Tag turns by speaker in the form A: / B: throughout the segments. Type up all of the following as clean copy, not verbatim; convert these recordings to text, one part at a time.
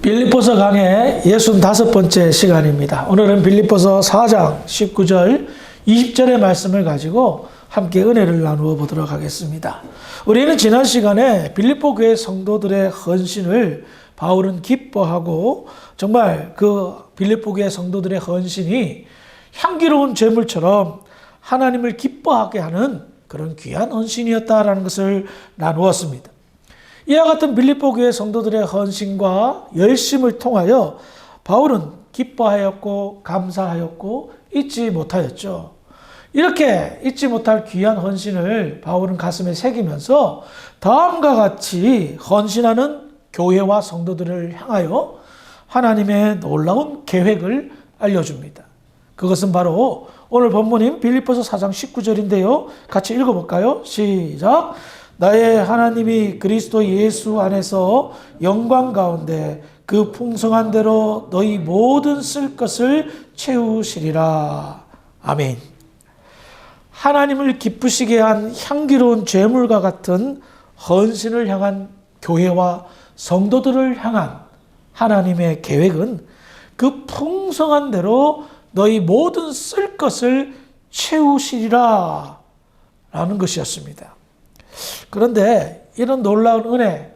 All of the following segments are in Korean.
A: 빌립보서 강의 65번째 시간입니다. 오늘은 빌립보서 4장 19절 20절의 말씀을 가지고 함께 은혜를 나누어 보도록 하겠습니다. 우리는 지난 시간에 빌립보 교회 성도들의 헌신을 바울은 기뻐하고 정말 그 빌립보 교회 성도들의 헌신이 향기로운 제물처럼 하나님을 기뻐하게 하는 그런 귀한 헌신이었다라는 것을 나누었습니다. 이와 같은 빌립보 교회 성도들의 헌신과 열심을 통하여 바울은 기뻐하였고 감사하였고 잊지 못하였죠. 이렇게 잊지 못할 귀한 헌신을 바울은 가슴에 새기면서 다음과 같이 헌신하는 교회와 성도들을 향하여 하나님의 놀라운 계획을 알려줍니다. 그것은 바로 오늘 본문인 빌립보서 4장 19절인데요. 같이 읽어볼까요? 시작! 나의 하나님이 그리스도 예수 안에서 영광 가운데 그 풍성한 대로 너희 모든 쓸 것을 채우시리라. 아멘. 하나님을 기쁘시게 한 향기로운 제물과 같은 헌신을 향한 교회와 성도들을 향한 하나님의 계획은 그 풍성한 대로 너희 모든 쓸 것을 채우시리라 라는 것이었습니다. 그런데 이런 놀라운 은혜,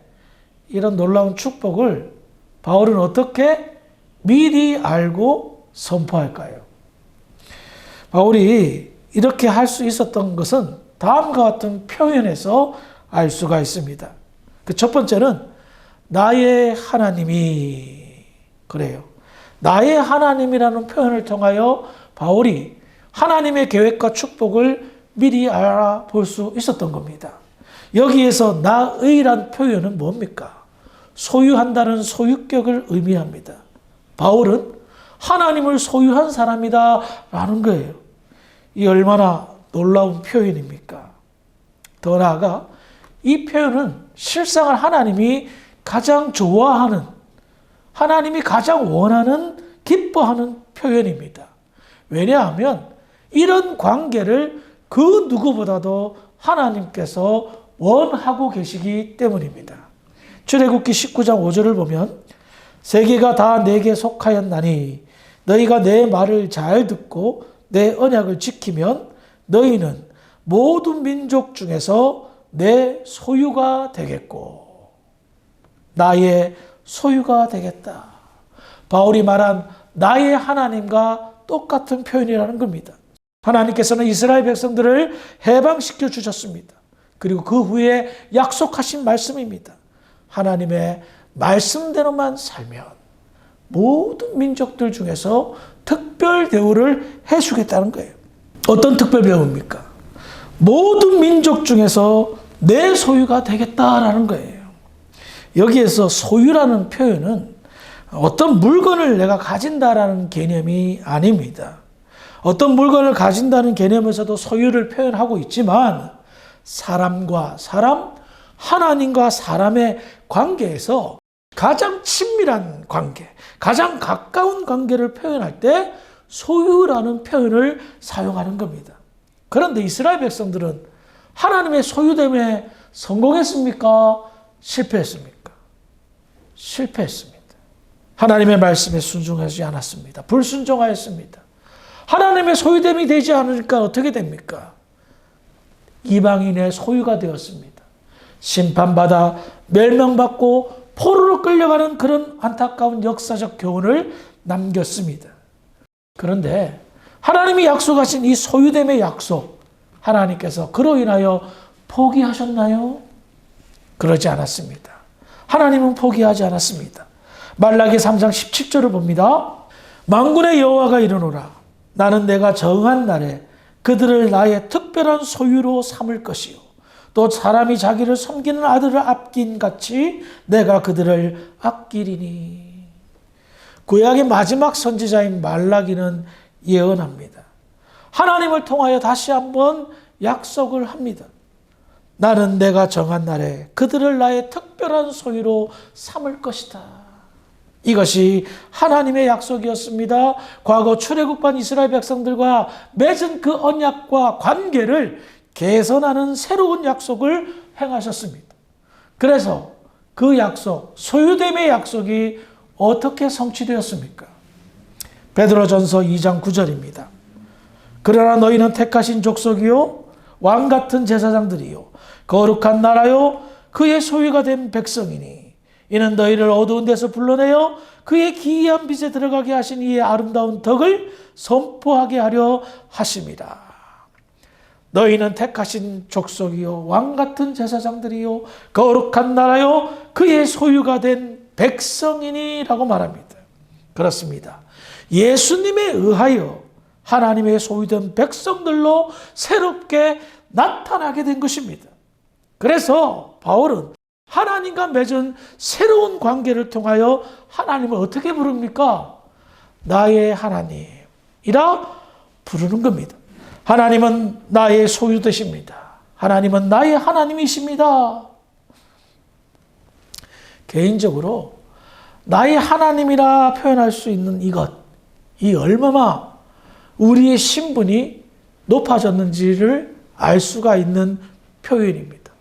A: 이런 놀라운 축복을 바울은 어떻게 미리 알고 선포할까요? 바울이 이렇게 할 수 있었던 것은 다음과 같은 표현에서 알 수가 있습니다. 그 첫 번째는 나의 하나님이 그래요. 나의 하나님이라는 표현을 통하여 바울이 하나님의 계획과 축복을 미리 알아볼 수 있었던 겁니다. 여기에서 나의란 표현은 뭡니까? 소유한다는 소유격을 의미합니다. 바울은 하나님을 소유한 사람이다 라는 거예요. 이 얼마나 놀라운 표현입니까? 더 나아가 이 표현은 실상을 하나님이 가장 좋아하는, 하나님이 가장 원하는, 기뻐하는 표현입니다. 왜냐하면 이런 관계를 그 누구보다도 하나님께서 원하고 계시기 때문입니다. 출애굽기 19장 5절을 보면 세계가 다 내게 속하였나니 너희가 내 말을 잘 듣고 내 언약을 지키면 너희는 모든 민족 중에서 내 소유가 되겠고 나의 소유가 되겠다. 바울이 말한 나의 하나님과 똑같은 표현이라는 겁니다. 하나님께서는 이스라엘 백성들을 해방시켜 주셨습니다. 그리고 그 후에 약속하신 말씀입니다. 하나님의 말씀대로만 살면 모든 민족들 중에서 특별 대우를 해주겠다는 거예요. 어떤 특별 대우입니까? 모든 민족 중에서 내 소유가 되겠다라는 거예요. 여기에서 소유라는 표현은 어떤 물건을 내가 가진다라는 개념이 아닙니다. 어떤 물건을 가진다는 개념에서도 소유를 표현하고 있지만 사람과 사람, 하나님과 사람의 관계에서 가장 친밀한 관계, 가장 가까운 관계를 표현할 때 소유라는 표현을 사용하는 겁니다. 그런데 이스라엘 백성들은 하나님의 소유됨에 성공했습니까? 실패했습니까? 실패했습니다. 하나님의 말씀에 순종하지 않았습니다. 불순종하였습니다. 하나님의 소유됨이 되지 않으니까 어떻게 됩니까? 이방인의 소유가 되었습니다. 심판받아 멸망받고 포로로 끌려가는 그런 안타까운 역사적 교훈을 남겼습니다. 그런데 하나님이 약속하신 이 소유됨의 약속, 하나님께서 그로 인하여 포기하셨나요? 그러지 않았습니다. 하나님은 포기하지 않았습니다. 말라기 3장 17절을 봅니다. 만군의 여호와가 이르노라. 나는 내가 정한 날에 그들을 나의 특별한 소유로 삼을 것이요. 또 사람이 자기를 섬기는 아들을 아낀 같이 내가 그들을 아끼리니. 구약의 마지막 선지자인 말라기는 예언합니다. 하나님을 통하여 다시 한번 약속을 합니다. 나는 내가 정한 날에 그들을 나의 특별한 소유로 삼을 것이다. 이것이 하나님의 약속이었습니다. 과거 출애굽한 이스라엘 백성들과 맺은 그 언약과 관계를 개선하는 새로운 약속을 행하셨습니다. 그래서 그 약속, 소유됨의 약속이 어떻게 성취되었습니까? 베드로전서 2장 9절입니다. 그러나 너희는 택하신 족속이요 왕같은 제사장들이요 거룩한 나라요 그의 소유가 된 백성이니 이는 너희를 어두운 데서 불러내어 그의 기이한 빛에 들어가게 하신 이의 아름다운 덕을 선포하게 하려 하심이라. 너희는 택하신 족속이요 왕같은 제사장들이요 거룩한 나라요 그의 소유가 된 백성이니 라고 말합니다. 그렇습니다. 예수님에 의하여 하나님의 소유된 백성들로 새롭게 나타나게 된 것입니다. 그래서 바울은 하나님과 맺은 새로운 관계를 통하여 하나님을 어떻게 부릅니까? 나의 하나님이라 부르는 겁니다. 하나님은 나의 소유 되십니다. 하나님은 나의 하나님이십니다. 개인적으로 나의 하나님이라 표현할 수 있는 이 얼마나 우리의 신분이 높아졌는지를 알 수가 있는 표현입니다.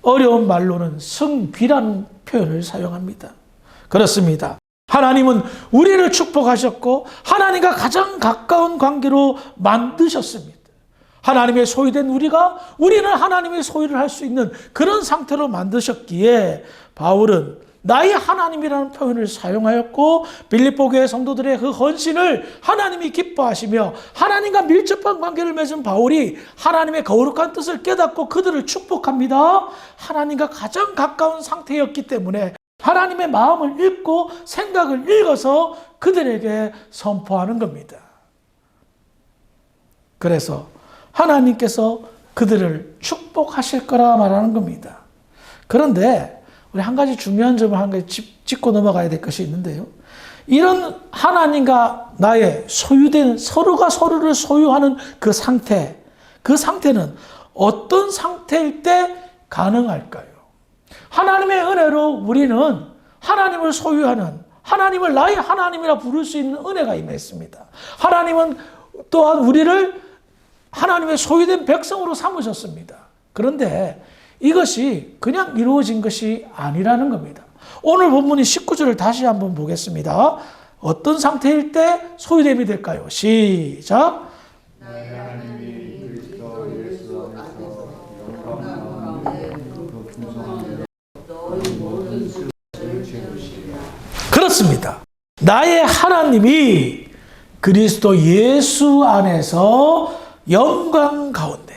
A: 어려운 말로는 성귀라는 표현을 사용합니다. 그렇습니다. 하나님은 우리를 축복하셨고 하나님과 가장 가까운 관계로 만드셨습니다. 하나님의 소유된 우리는 하나님의 소유를 할 수 있는 그런 상태로 만드셨기에 바울은 나의 하나님이라는 표현을 사용하였고 빌립보 교회 성도들의 그 헌신을 하나님이 기뻐하시며 하나님과 밀접한 관계를 맺은 바울이 하나님의 거룩한 뜻을 깨닫고 그들을 축복합니다. 하나님과 가장 가까운 상태였기 때문에 하나님의 마음을 읽고 생각을 읽어서 그들에게 선포하는 겁니다. 그래서 하나님께서 그들을 축복하실 거라 말하는 겁니다. 그런데 우리 한 가지 중요한 점을 한 가지 짚고 넘어가야 될 것이 있는데요. 이런 하나님과 나의 소유된 서로가 서로를 소유하는 그 상태는 어떤 상태일 때 가능할까요? 하나님의 은혜로 우리는 하나님을 소유하는 하나님을 나의 하나님이라 부를 수 있는 은혜가 임했습니다. 하나님은 또한 우리를 하나님의 소유된 백성으로 삼으셨습니다. 그런데 이것이 그냥 이루어진 것이 아니라는 겁니다. 오늘 본문이 19절을 다시 한번 보겠습니다. 어떤 상태일 때 소유됨이 될까요? 시작.
B: 나의 하나님이 그리스도 예수 안에서 영광 가운데 그 풍성함으로 너희 모든 수를 채우시리라.
A: 그렇습니다. 나의 하나님이 그리스도 예수 안에서 영광 가운데.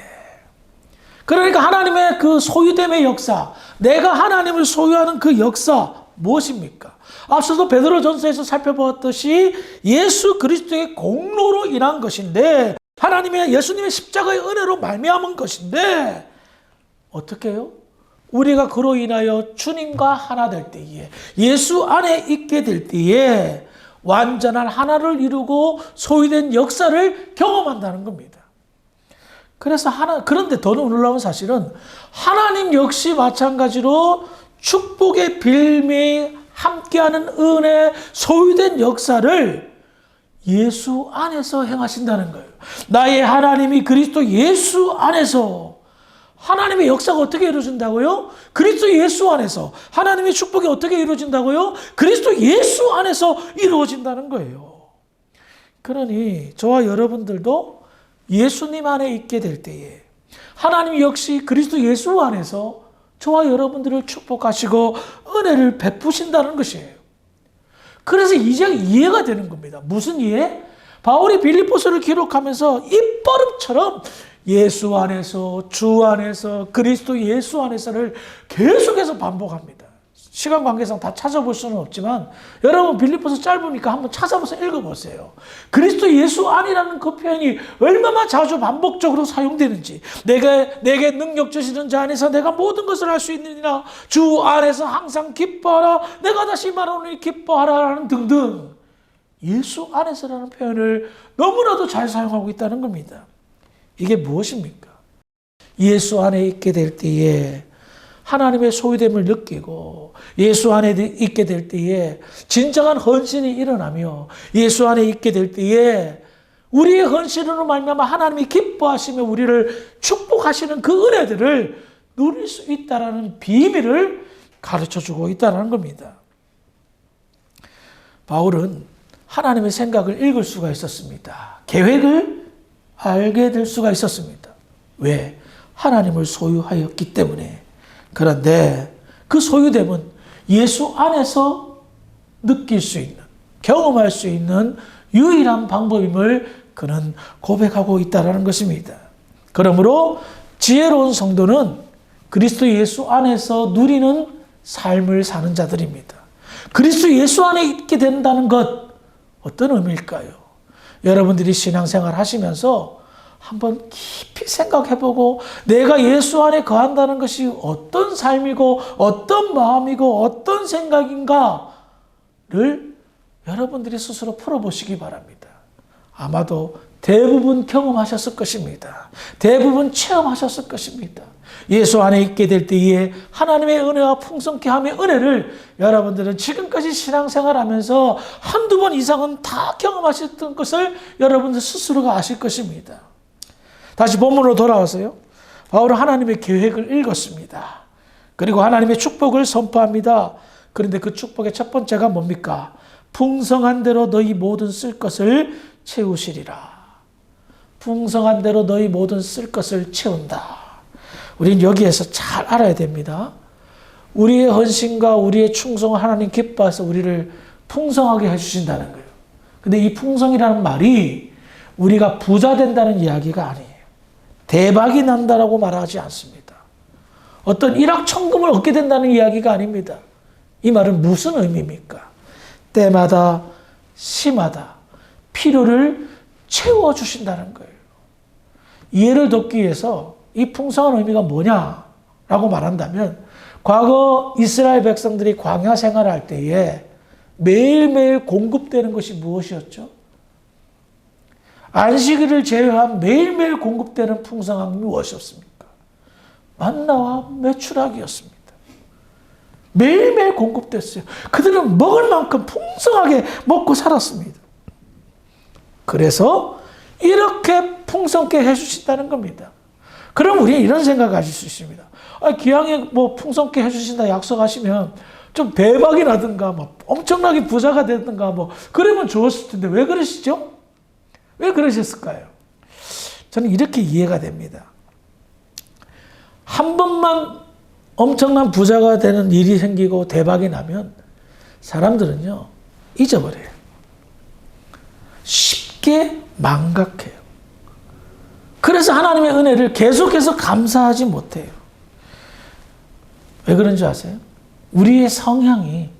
A: 그러니까 하나님의 그 소유됨의 역사, 내가 하나님을 소유하는 그 역사 무엇입니까? 앞서도 베드로전서에서 살펴보았듯이 예수 그리스도의 공로로 인한 것인데 예수님의 십자가의 은혜로 말미암은 것인데 어떻게 해요? 우리가 그로 인하여 주님과 하나 될 때에 예수 안에 있게 될 때에 완전한 하나를 이루고 소유된 역사를 경험한다는 겁니다. 그런데 더 놀라운 사실은 하나님 역시 마찬가지로 축복의 빌미, 함께하는 은혜, 소유된 역사를 예수 안에서 행하신다는 거예요. 나의 하나님이 그리스도 예수 안에서 하나님의 역사가 어떻게 이루어진다고요? 그리스도 예수 안에서. 하나님의 축복이 어떻게 이루어진다고요? 그리스도 예수 안에서 이루어진다는 거예요. 그러니 저와 여러분들도 예수님 안에 있게 될 때에 하나님 역시 그리스도 예수 안에서 저와 여러분들을 축복하시고 은혜를 베푸신다는 것이에요. 그래서 이제 이해가 되는 겁니다. 무슨 이해? 바울이 빌립보서를 기록하면서 입버릇처럼 예수 안에서, 주 안에서, 그리스도 예수 안에서를 계속해서 반복합니다. 시간 관계상 다 찾아볼 수는 없지만 여러분 빌립보서 짧으니까 한번 찾아보서 읽어보세요. 그리스도 예수 안이라는 그 표현이 얼마나 자주 반복적으로 사용되는지, 내게 능력 주시는 자 안에서 내가 모든 것을 할 수 있느니라, 주 안에서 항상 기뻐하라, 내가 다시 말하노니 기뻐하라라는 등등 예수 안에서라는 표현을 너무나도 잘 사용하고 있다는 겁니다. 이게 무엇입니까? 예수 안에 있게 될 때에 하나님의 소유됨을 느끼고 예수 안에 있게 될 때에 진정한 헌신이 일어나며 예수 안에 있게 될 때에 우리의 헌신으로 말미암아 하나님이 기뻐하시며 우리를 축복하시는 그 은혜들을 누릴 수 있다는 비밀을 가르쳐주고 있다는 겁니다. 바울은 하나님의 생각을 읽을 수가 있었습니다. 계획을 알게 될 수가 있었습니다. 왜? 하나님을 소유하였기 때문에. 그런데 그 소유됨은 예수 안에서 느낄 수 있는, 경험할 수 있는 유일한 방법임을 그는 고백하고 있다는 것입니다. 그러므로 지혜로운 성도는 그리스도 예수 안에서 누리는 삶을 사는 자들입니다. 그리스도 예수 안에 있게 된다는 것, 어떤 의미일까요? 여러분들이 신앙생활 하시면서 한번 깊이 생각해보고 내가 예수 안에 거한다는 것이 어떤 삶이고 어떤 마음이고 어떤 생각인가를 여러분들이 스스로 풀어보시기 바랍니다. 아마도 대부분 경험하셨을 것입니다. 대부분 체험하셨을 것입니다. 예수 안에 있게 될 때에 하나님의 은혜와 풍성케 함의 은혜를 여러분들은 지금까지 신앙생활하면서 한두 번 이상은 다 경험하셨던 것을 여러분들 스스로가 아실 것입니다. 다시 본문으로 돌아와서요. 바울은 하나님의 계획을 읽었습니다. 그리고 하나님의 축복을 선포합니다. 그런데 그 축복의 첫 번째가 뭡니까? 풍성한 대로 너희 모든 쓸 것을 채우시리라. 풍성한 대로 너희 모든 쓸 것을 채운다. 우린 여기에서 잘 알아야 됩니다. 우리의 헌신과 우리의 충성을 하나님 기뻐해서 우리를 풍성하게 해주신다는 거예요. 근데 이 풍성이라는 말이 우리가 부자 된다는 이야기가 아니에요. 대박이 난다라고 말하지 않습니다. 어떤 일확천금을 얻게 된다는 이야기가 아닙니다. 이 말은 무슨 의미입니까? 때마다 시마다 필요를 채워주신다는 거예요. 이해를 돕기 위해서 이 풍성한 의미가 뭐냐라고 말한다면 과거 이스라엘 백성들이 광야 생활을 할 때에 매일매일 공급되는 것이 무엇이었죠? 안식일을 제외한 매일매일 공급되는 풍성함이 무엇이었습니까? 만나와 메추라기였습니다. 매일매일 공급됐어요. 그들은 먹을 만큼 풍성하게 먹고 살았습니다. 그래서 이렇게 풍성케 해주신다는 겁니다. 그럼 우리는 이런 생각을 가질 수 있습니다. 기왕에 뭐 풍성케 해주신다 약속하시면 좀 대박이 나든가 뭐 엄청나게 부자가 되든가 뭐 그러면 좋았을 텐데 왜 그러시죠? 왜 그러셨을까요? 저는 이렇게 이해가 됩니다. 한 번만 엄청난 부자가 되는 일이 생기고 대박이 나면 사람들은요 잊어버려요. 쉽게 망각해요. 그래서 하나님의 은혜를 계속해서 감사하지 못해요. 왜 그런지 아세요? 우리의 성향이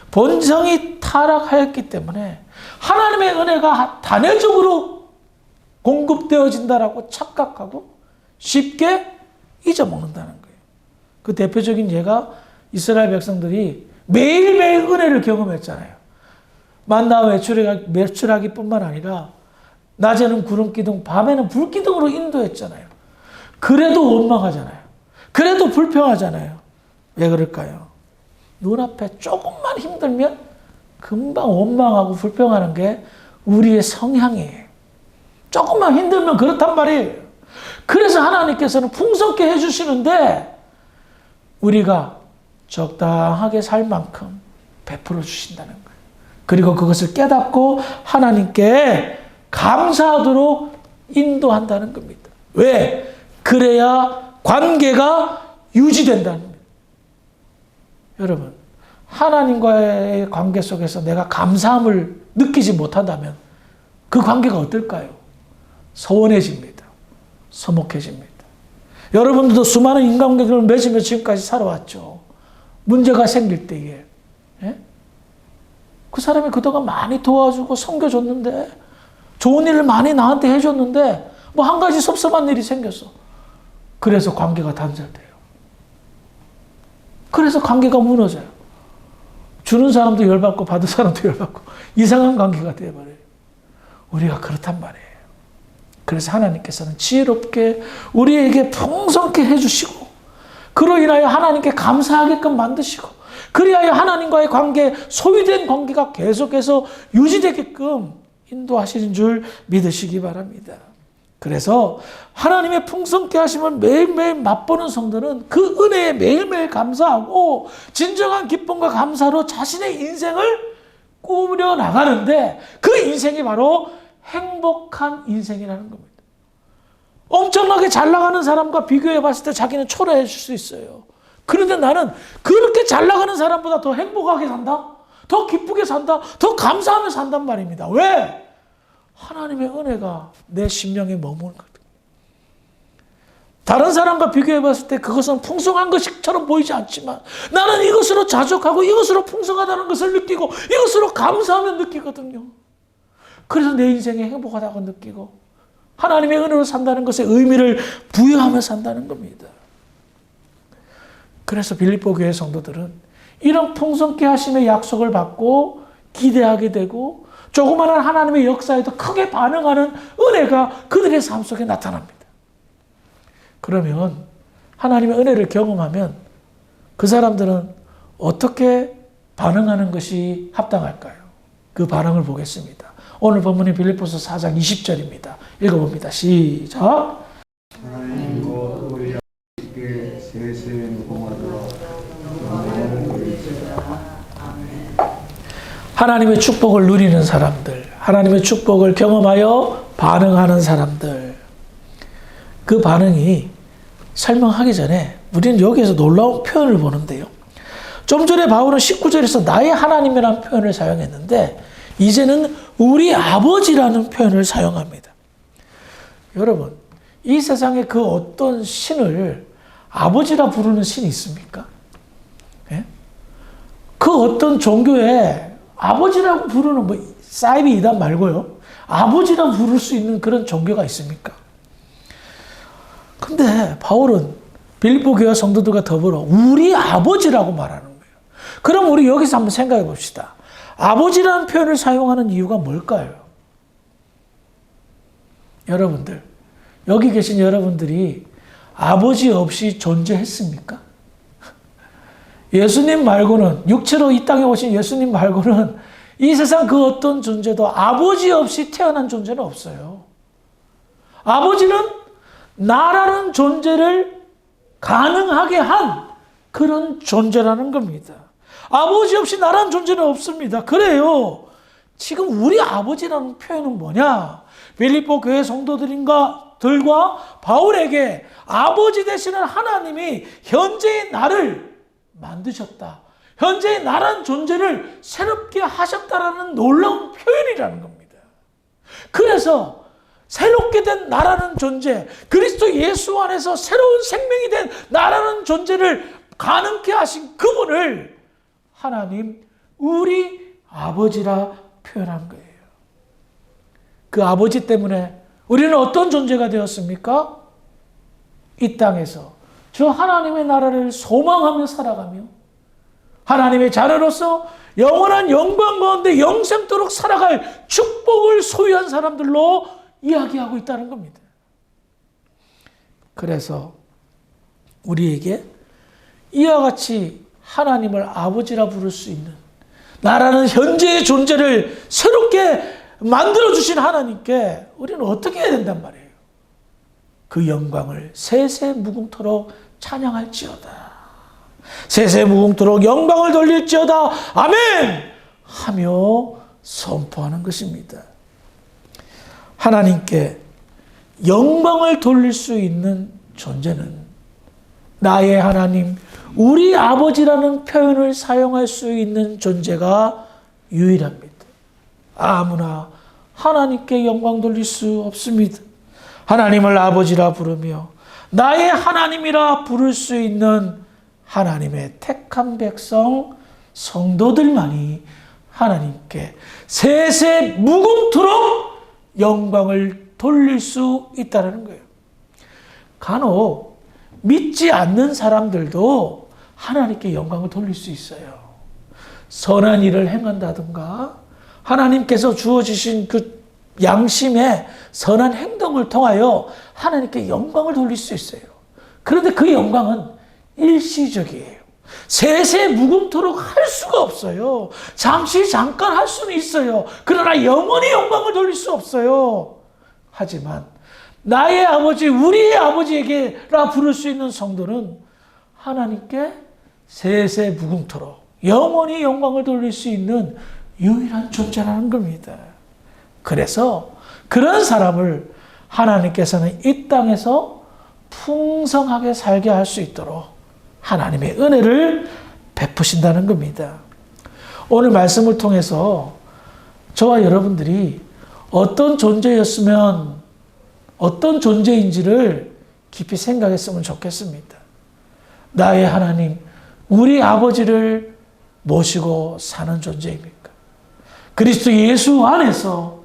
A: 본성이 타락하였기 때문에 하나님의 은혜가 단회적으로 공급되어진다라고 착각하고 쉽게 잊어먹는다는 거예요. 그 대표적인 예가 이스라엘 백성들이 매일매일 은혜를 경험했잖아요. 만나와 메추라기뿐만 아니라 낮에는 구름기둥, 밤에는 불기둥으로 인도했잖아요. 그래도 원망하잖아요. 그래도 불평하잖아요. 왜 그럴까요? 눈앞에 조금만 힘들면 금방 원망하고 불평하는 게 우리의 성향이에요. 조금만 힘들면 그렇단 말이에요. 그래서 하나님께서는 풍성케 해주시는데 우리가 적당하게 살 만큼 베풀어 주신다는 거예요. 그리고 그것을 깨닫고 하나님께 감사하도록 인도한다는 겁니다. 왜? 그래야 관계가 유지된다는 겁니다. 여러분, 하나님과의 관계 속에서 내가 감사함을 느끼지 못한다면 그 관계가 어떨까요? 소원해집니다. 서먹해집니다. 여러분들도 수많은 인간관계를 맺으며 지금까지 살아왔죠. 문제가 생길 때에 그 사람이 그동안 많이 도와주고 섬겨줬는데 좋은 일을 많이 나한테 해줬는데 뭐 한 가지 섭섭한 일이 생겼어. 그래서 관계가 단절돼요. 그래서 관계가 무너져요. 주는 사람도 열받고 받은 사람도 열받고 이상한 관계가 되어버려요. 우리가 그렇단 말이에요. 그래서 하나님께서는 지혜롭게 우리에게 풍성케 해주시고 그로 인하여 하나님께 감사하게끔 만드시고 그리하여 하나님과의 관계, 소유된 관계가 계속해서 유지되게끔 인도하시는 줄 믿으시기 바랍니다. 그래서 하나님의 풍성케 하심을 매일매일 맛보는 성도는 그 은혜에 매일매일 감사하고 진정한 기쁨과 감사로 자신의 인생을 꾸려 나가는데 그 인생이 바로 행복한 인생이라는 겁니다. 엄청나게 잘 나가는 사람과 비교해 봤을 때 자기는 초라해질 수 있어요. 그런데 나는 그렇게 잘 나가는 사람보다 더 행복하게 산다? 더 기쁘게 산다? 더 감사하며 산단 말입니다. 왜? 하나님의 은혜가 내 심령에 머무는 거거든요. 다른 사람과 비교해 봤을 때 그것은 풍성한 것처럼 보이지 않지만 나는 이것으로 자족하고 이것으로 풍성하다는 것을 느끼고 이것으로 감사하며 느끼거든요. 그래서 내 인생이 행복하다고 느끼고 하나님의 은혜로 산다는 것에 의미를 부여하며 산다는 겁니다. 그래서 빌립보 교회 성도들은 이런 풍성케 하심의 약속을 받고 기대하게 되고 조그마한 하나님의 역사에도 크게 반응하는 은혜가 그들의 삶 속에 나타납니다. 그러면 하나님의 은혜를 경험하면 그 사람들은 어떻게 반응하는 것이 합당할까요? 그 반응을 보겠습니다. 오늘 본문이 빌립보서 4장 20절입니다. 읽어봅니다. 시작.
B: 하나님과 우리 함께 세세 무궁하도록 영광을 돌리시라.
A: 하나님의 축복을 누리는 사람들, 하나님의 축복을 경험하여 반응하는 사람들, 그 반응이 설명하기 전에 우리는 여기에서 놀라운 표현을 보는데요. 좀 전에 바울은 19절에서 나의 하나님이라는 표현을 사용했는데 이제는 우리 아버지라는 표현을 사용합니다. 여러분, 이 세상에 그 어떤 신을 아버지라 부르는 신이 있습니까? 예? 그 어떤 종교에 아버지라고 부르는 사이비 이단 말고요. 아버지라 부를 수 있는 그런 종교가 있습니까? 근데 바울은 빌립보 교회 성도들과 더불어 우리 아버지라고 말하는 거예요. 그럼 우리 여기서 한번 생각해 봅시다. 아버지라는 표현을 사용하는 이유가 뭘까요? 여러분들, 여기 계신 여러분들이 아버지 없이 존재했습니까? 예수님 말고는, 육체로 이 땅에 오신 예수님 말고는 이 세상 그 어떤 존재도 아버지 없이 태어난 존재는 없어요. 아버지는 나라는 존재를 가능하게 한 그런 존재라는 겁니다. 아버지 없이 나라는 존재는 없습니다. 그래요. 지금 우리 아버지라는 표현은 뭐냐? 빌립보 교회 성도들과 바울에게 아버지 되시는 하나님이 현재의 나를 만드셨다. 현재의 나라는 존재를 새롭게 하셨다라는 놀라운 표현이라는 겁니다. 그래서 새롭게 된 나라는 존재, 그리스도 예수 안에서 새로운 생명이 된 나라는 존재를 가능케 하신 그분을 하나님, 우리 아버지라 표현한 거예요. 그 아버지 때문에 우리는 어떤 존재가 되었습니까? 이 땅에서 저 하나님의 나라를 소망하며 살아가며 하나님의 자녀로서 영원한 영광 가운데 영생토록 살아갈 축복을 소유한 사람들로 이야기하고 있다는 겁니다. 그래서 우리에게 이와 같이 하나님을 아버지라 부를 수 있는 나라는 현재의 존재를 새롭게 만들어주신 하나님께 우리는 어떻게 해야 된단 말이에요? 그 영광을 세세 무궁토록 찬양할지어다. 세세 무궁토록 영광을 돌릴지어다. 아멘! 하며 선포하는 것입니다. 하나님께 영광을 돌릴 수 있는 존재는 나의 하나님, 우리 아버지라는 표현을 사용할 수 있는 존재가 유일합니다. 아무나 하나님께 영광 돌릴 수 없습니다. 하나님을 아버지라 부르며 나의 하나님이라 부를 수 있는 하나님의 택한 백성, 성도들만이 하나님께 세세 무궁토록 영광을 돌릴 수 있다는 거예요. 간혹 믿지 않는 사람들도 하나님께 영광을 돌릴 수 있어요. 선한 일을 행한다든가 하나님께서 주어주신 그 양심의 선한 행동을 통하여 하나님께 영광을 돌릴 수 있어요. 그런데 그 영광은 일시적이에요. 세세 무궁토록 할 수가 없어요. 잠깐 할 수는 있어요. 그러나 영원히 영광을 돌릴 수 없어요. 하지만 나의 아버지, 우리의 아버지에게라 부를 수 있는 성도는 하나님께 세세 무궁토록 영원히 영광을 돌릴 수 있는 유일한 존재라는 겁니다. 그래서 그런 사람을 하나님께서는 이 땅에서 풍성하게 살게 할 수 있도록 하나님의 은혜를 베푸신다는 겁니다. 오늘 말씀을 통해서 저와 여러분들이 어떤 존재였으면 어떤 존재인지를 깊이 생각했으면 좋겠습니다. 나의 하나님, 우리 아버지를 모시고 사는 존재입니까? 그리스도 예수 안에서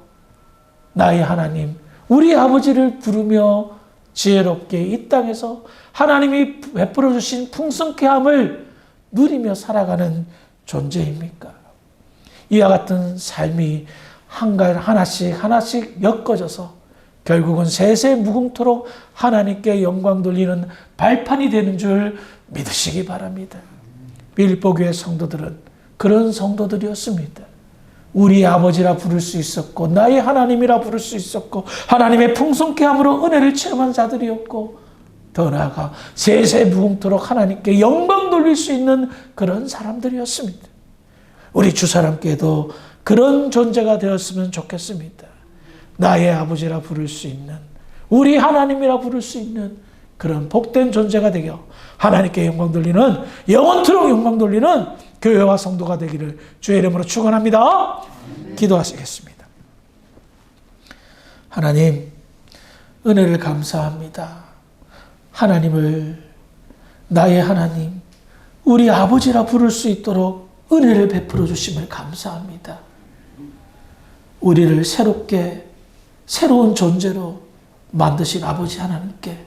A: 나의 하나님, 우리 아버지를 부르며 지혜롭게 이 땅에서 하나님이 베풀어 주신 풍성케 함을 누리며 살아가는 존재입니까? 이와 같은 삶이 하나씩 엮어져서 결국은 세세 무궁토록 하나님께 영광 돌리는 발판이 되는 줄 믿으시기 바랍니다. 빌립보 교회 성도들은 그런 성도들이었습니다. 우리 아버지라 부를 수 있었고 나의 하나님이라 부를 수 있었고 하나님의 풍성케 함으로 은혜를 체험한 자들이었고 더 나아가 세세 무궁토록 하나님께 영광 돌릴 수 있는 그런 사람들이었습니다. 우리 주사람께도 그런 존재가 되었으면 좋겠습니다. 나의 아버지라 부를 수 있는, 우리 하나님이라 부를 수 있는 그런 복된 존재가 되겨 하나님께 영광 돌리는, 영원토록 영광 돌리는 교회와 성도가 되기를 주의 이름으로 축원합니다. 기도하시겠습니다. 하나님, 은혜를 감사합니다. 하나님을 나의 하나님, 우리 아버지라 부를 수 있도록 은혜를 베풀어 주심을 감사합니다. 우리를 새로운 존재로 만드신 아버지 하나님께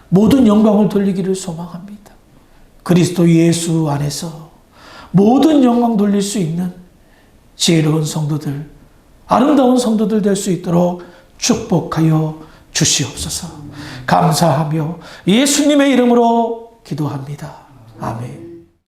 A: 모든 영광을 돌리기를 소망합니다. 그리스도 예수 안에서 모든 영광 돌릴 수 있는 지혜로운 성도들, 아름다운 성도들 될 수 있도록 축복하여 주시옵소서. 감사하며 예수님의 이름으로 기도합니다. 아멘.